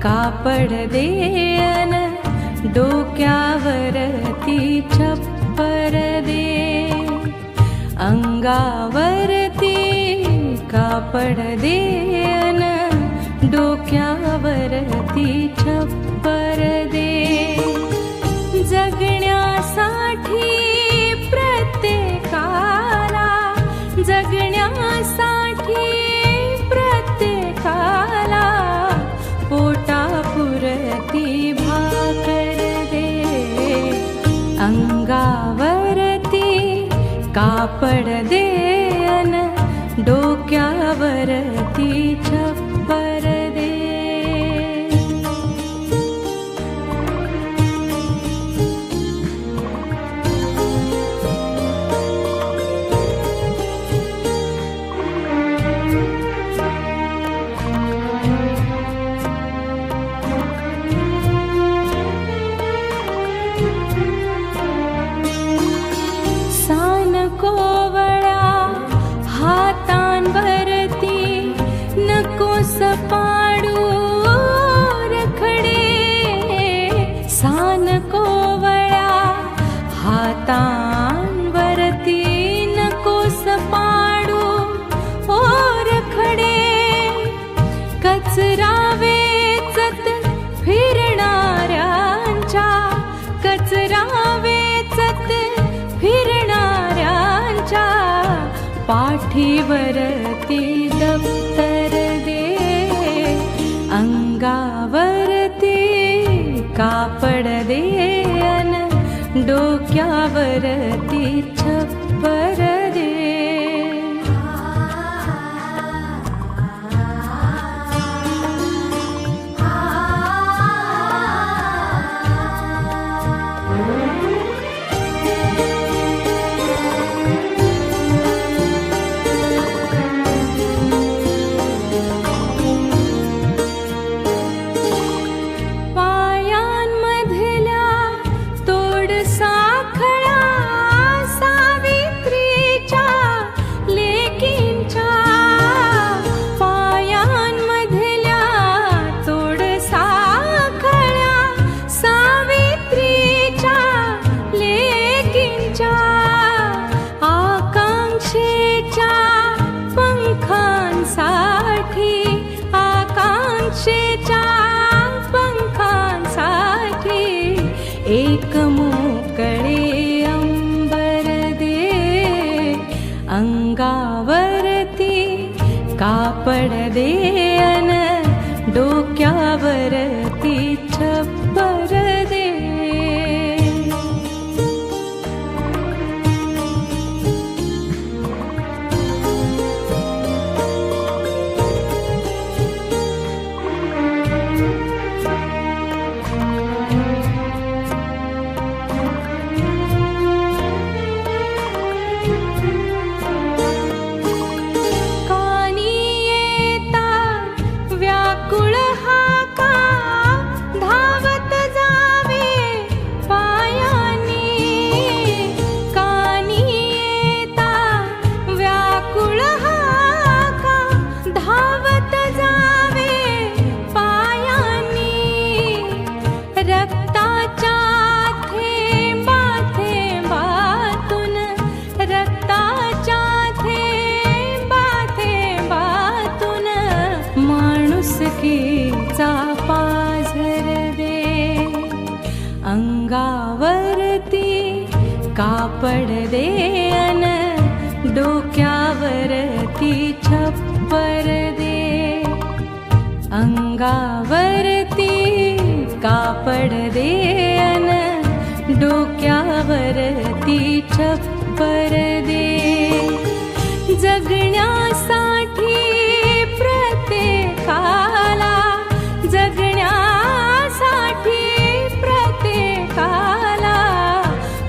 कापड दे अन डोक्यावरती छप्पर दे. अंगावरती कापड दे अन डोक्यावरती छप्पर दे. जगण्यासाठी प्रत्येकाला, जगण्यासाठी प्रत्येकाला पोटापुरती भाकर दे. अंगावरती कापड दे अन डोक्यावरती छप्पर दे. कोवळ्या हातांवरती नकोस पाडू रखडे. सान कोवळ्या हातांवरती नकोस पाडू ओ रखडे. कचरा वेचत फिरणाऱ्यांच्या, कचरा वेचत फिरणाऱ्यांच्या पाठीवरती दप्तर दे. अंगावरती कापड दे अन डोक्यावरती छप्पर दे. पंखांसाठी एक मोकळे अंबर दे. अंगावरती कापड दे अन डोक्यावरती छप्पर दे. माणुसकीचा पाझर दे. अंगावरती कापड दे अन डोक्यावरती छप्पर दे. अंगावरती कापड दे अन डोक्यावरती छप्पर दे. जगण्यासाठी प्रत्येकाला, जगण्यासाठी प्रत्येकाला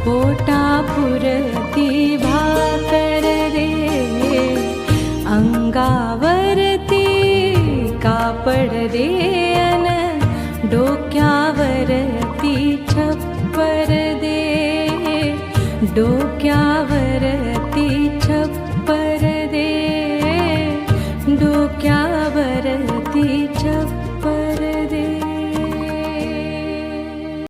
पोटापुरती भाकर दे. अंगावरती कापड दे अन डोक्यावरती छप्पर दे. डोक्यावर